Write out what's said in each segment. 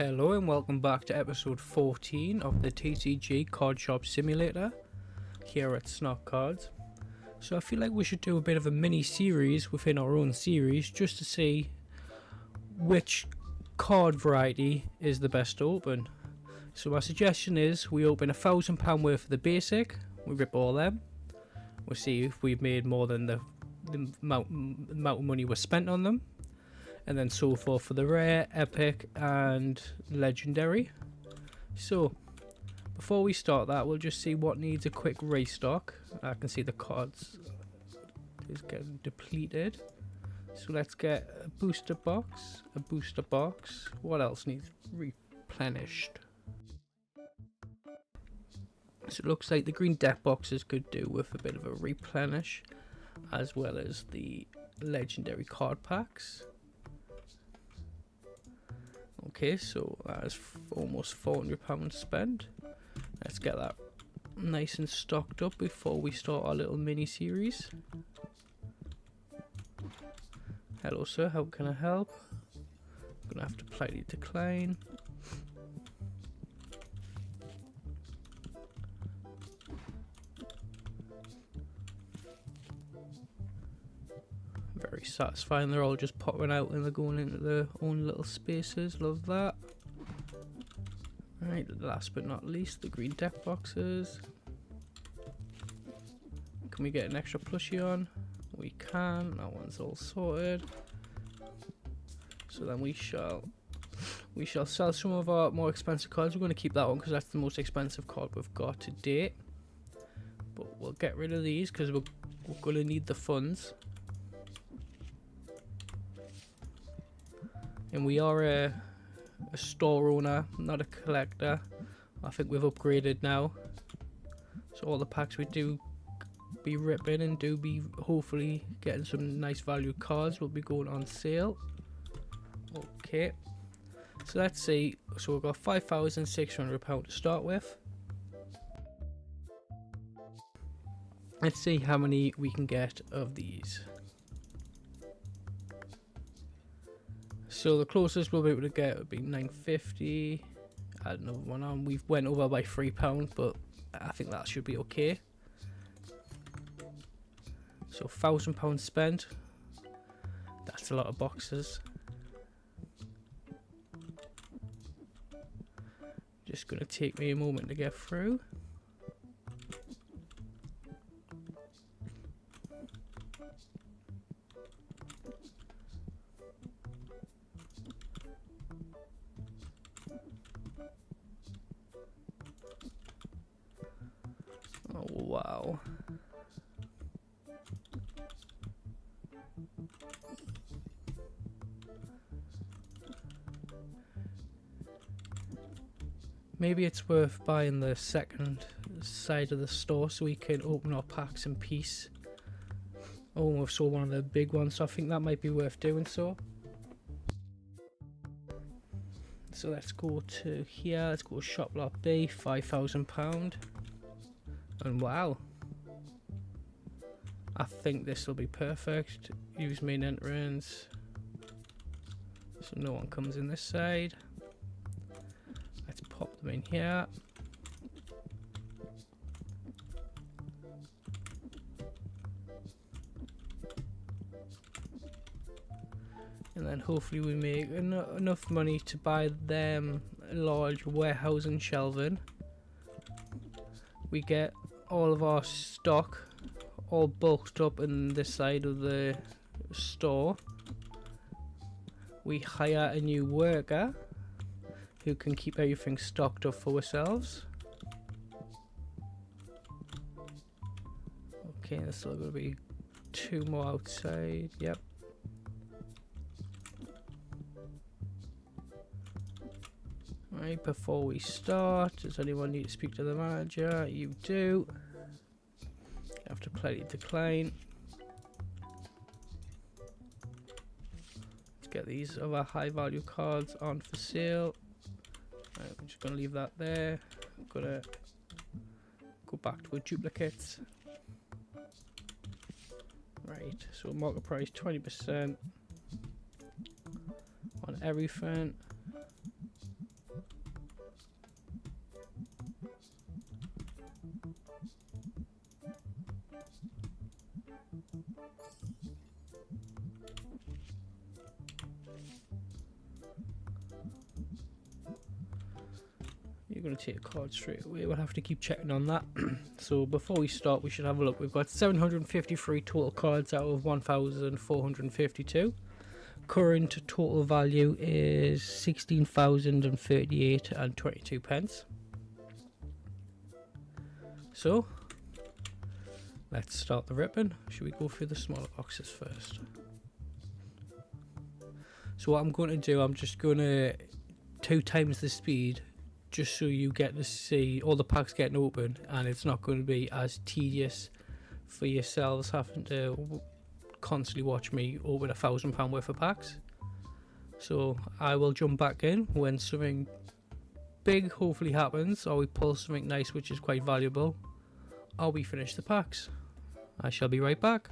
Hello and welcome back to episode 14 of the TCG Card Shop Simulator here at Snot Cards. So I feel like we should do a bit of a mini series within our own series just to see which card variety is the best to open. So my suggestion is we open £1,000 worth of the basic, we rip all them, we'll see if we've made more than the amount of money was spent on them. And then so forth for the rare, epic and legendary. So before we start that, we'll just see what needs a quick restock. I can see the cards is getting depleted, so let's get a booster box. What else needs replenished? So it looks like the green deck boxes could do with a bit of a replenish, as well as the legendary card packs. Okay, so that's almost £400 spent. Let's get that nice and stocked up before we start our little mini series. Hello sir, how can I help? I'm gonna have to politely decline. Very satisfying, they're all just popping out and they're going into their own little spaces. Love that. Right, last but not least, the green deck boxes. Can we get an extra plushie on? We can. That one's all sorted. So then we shall sell some of our more expensive cards. We're going to keep that one because that's the most expensive card we've got to date. But we'll get rid of these because we're going to need the funds. And we are a store owner, not a collector. I think we've upgraded now. So all the packs we do be ripping and do be hopefully getting some nice value cards will be going on sale. Okay. So let's see. So we've got £5,600 to start with. Let's see how many we can get of these. So the closest we'll be able to get would be £9.50. Add another one on. We've went over by £3, but I think that should be okay. So £1,000 spent. That's a lot of boxes. Just gonna take me a moment to get through. Oh wow. Maybe it's worth buying the second side of the store so we can open our packs in peace. Oh, we've saw one of the big ones, so I think that might be worth doing so. So let's go to here, let's go to shop lot B, £5,000. And wow, I think this will be perfect. Use main entrance, so no one comes in this side. Let's pop them in here. And then hopefully we make enough money to buy them a large warehousing shelving. We get all of our stock all bulked up in this side of the store. We hire a new worker who can keep everything stocked up for ourselves. Okay, there's still going to be 2 more outside. Yep. Right, before we start, does anyone need to speak to the manager? You do. You have to politely decline. Let's get these other high value cards on for sale. Right, I'm just going to leave that there. I'm going to go back to a duplicate. Right, so market price 20% on everything. You're going to take a card straight away. We'll have to keep checking on that. So before we start, we should have a look. We've got 753 total cards out of 1,452. Current total value is 16,038 and 22 pence. So let's start the ripping. Should we go through the smaller boxes first? So what I'm going to do, I'm just going to 2 times the speed, just so you get to see all the packs getting open, and it's not going to be as tedious for yourselves having to constantly watch me open £1,000 worth of packs. So I will jump back in when something big hopefully happens, or we pull something nice which is quite valuable, or we finish the packs. I shall be right back.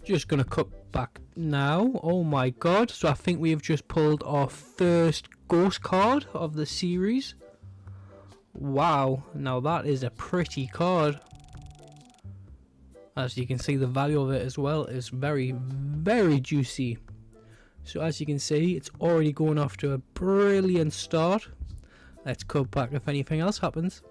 Just gonna cut back now. Oh my god, so I think we have just pulled our first ghost card of the series. Wow, now that is a pretty card. As you can see, the value of it as well is very, very juicy. So as you can see, it's already going off to a brilliant start. Let's cut back if anything else happens.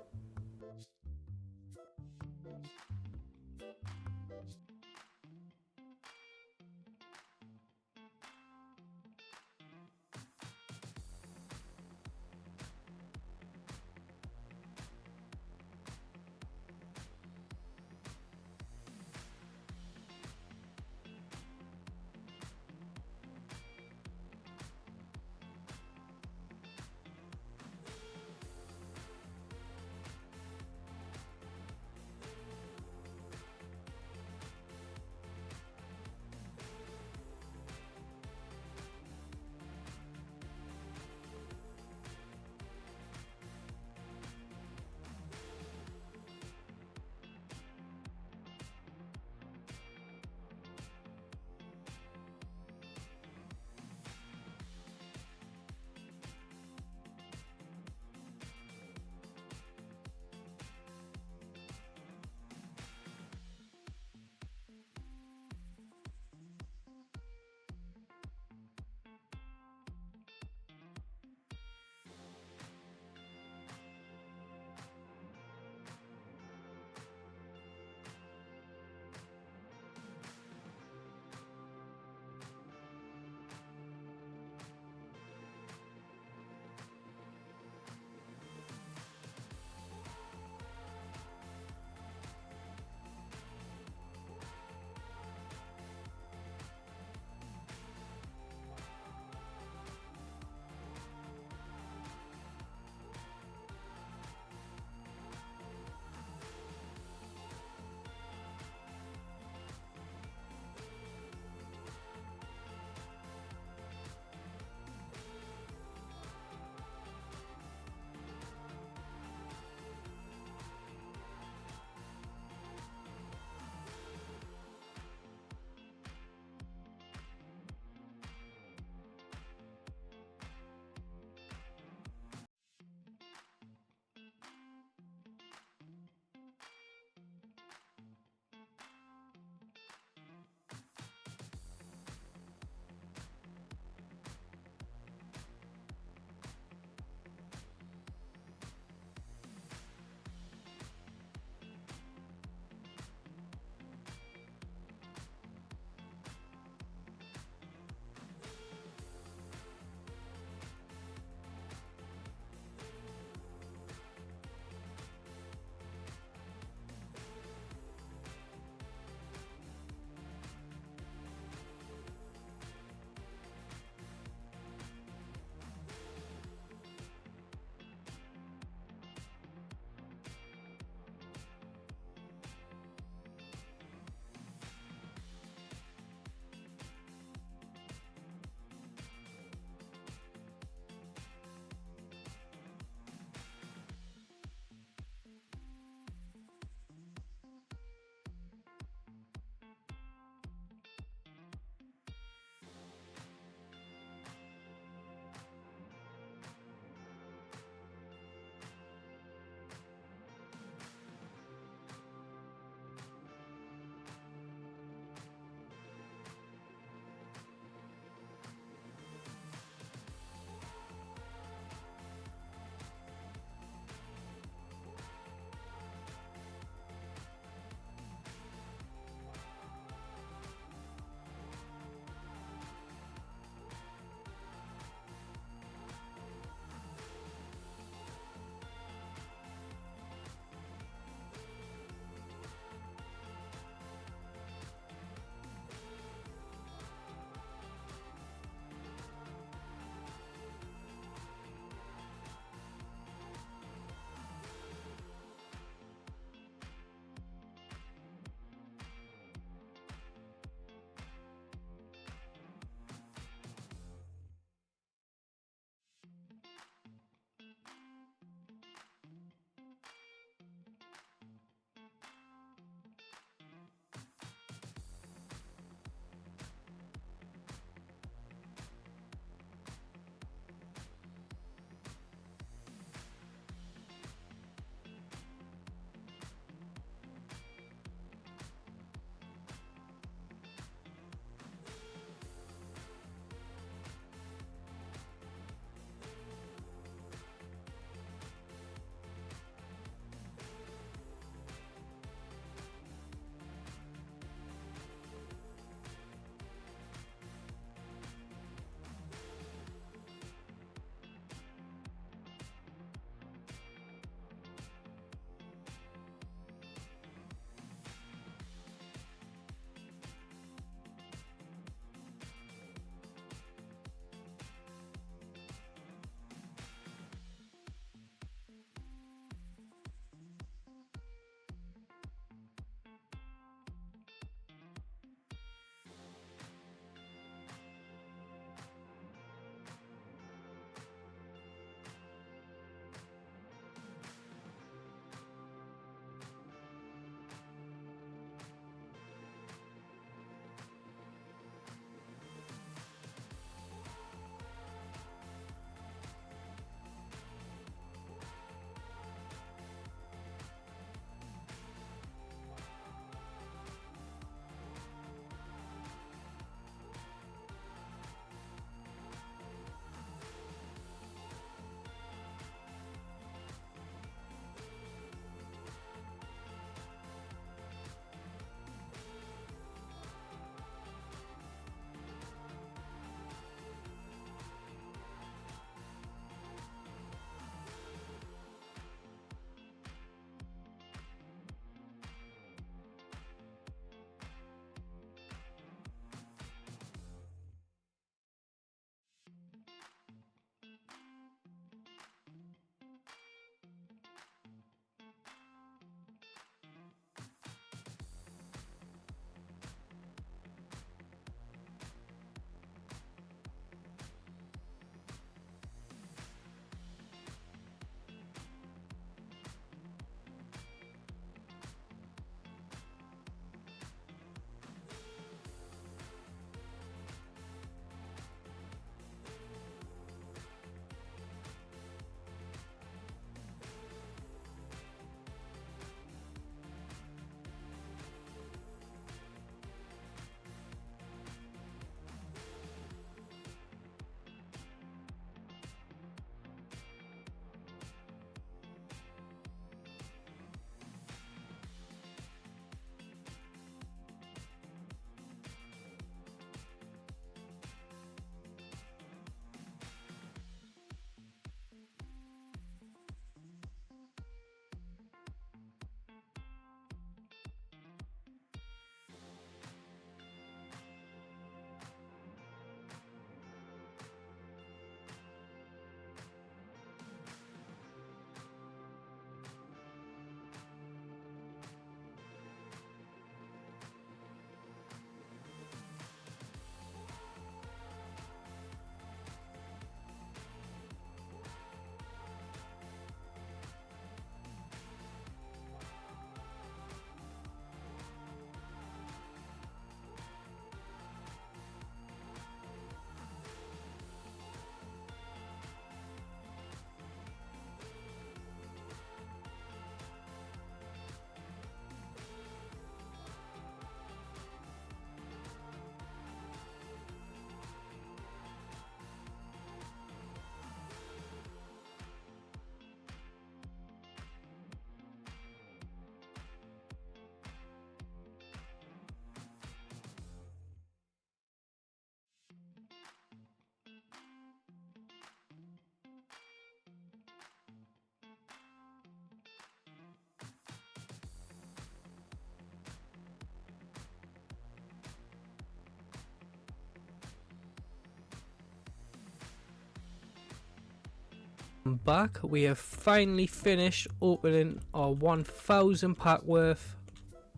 welcome back. We have finally finished opening our 1000 pack worth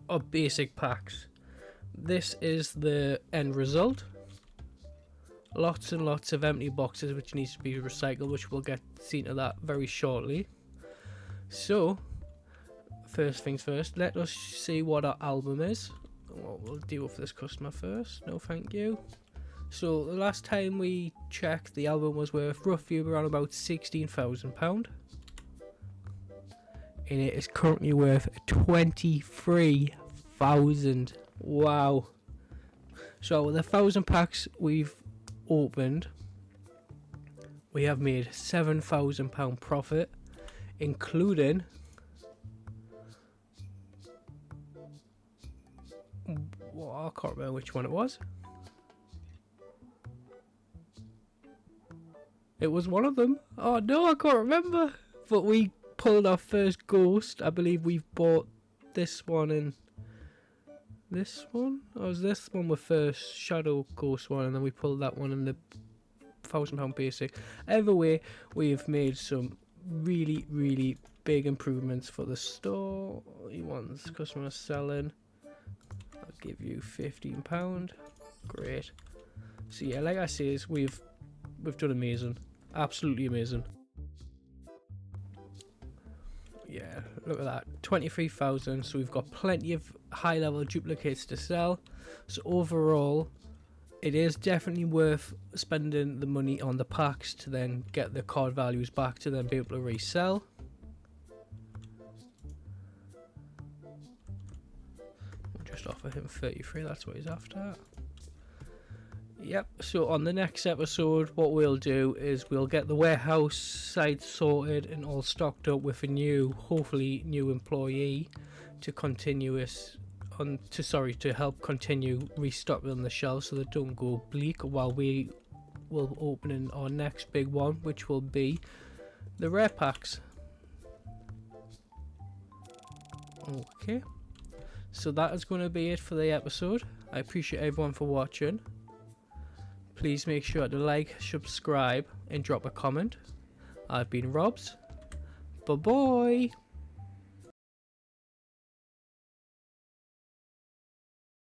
of basic packs. This is the end result. Lots and lots of empty boxes which needs to be recycled, which we'll get seen to that very shortly. So first things first, let us see what our album is. We'll deal with this customer first. No thank you. So the last time we checked, the album was worth roughly around about £16,000, and it is currently worth 23,000. Wow. So with the 1,000 packs we've opened, we have made £7,000 profit, including I can't remember which one it was. It was one of them. Oh no, I can't remember. But we pulled our first ghost. I believe we've bought this one and this one. Or was this one with first shadow ghost one, and then we pulled that one in the £1,000 basic. Either way, we've made some really big improvements for the store. Ones customer selling. I'll give you £15. Great. So yeah, like I say, we've done amazing. Absolutely amazing. Yeah, look at that. 23,000. So we've got plenty of high level duplicates to sell. So overall, it is definitely worth spending the money on the packs to then get the card values back to then be able to resell. We'll just offer him 33. That's what he's after. Yep, so on the next episode, what we'll do is we'll get the warehouse side sorted and all stocked up with a new, hopefully new employee to to help continue restocking the shelves so they don't go bleak, while we will open our next big one, which will be the rare packs. Okay, so that is going to be it for the episode. I appreciate everyone for watching. Please make sure to like, subscribe, and drop a comment. I've been Robs. Bye bye.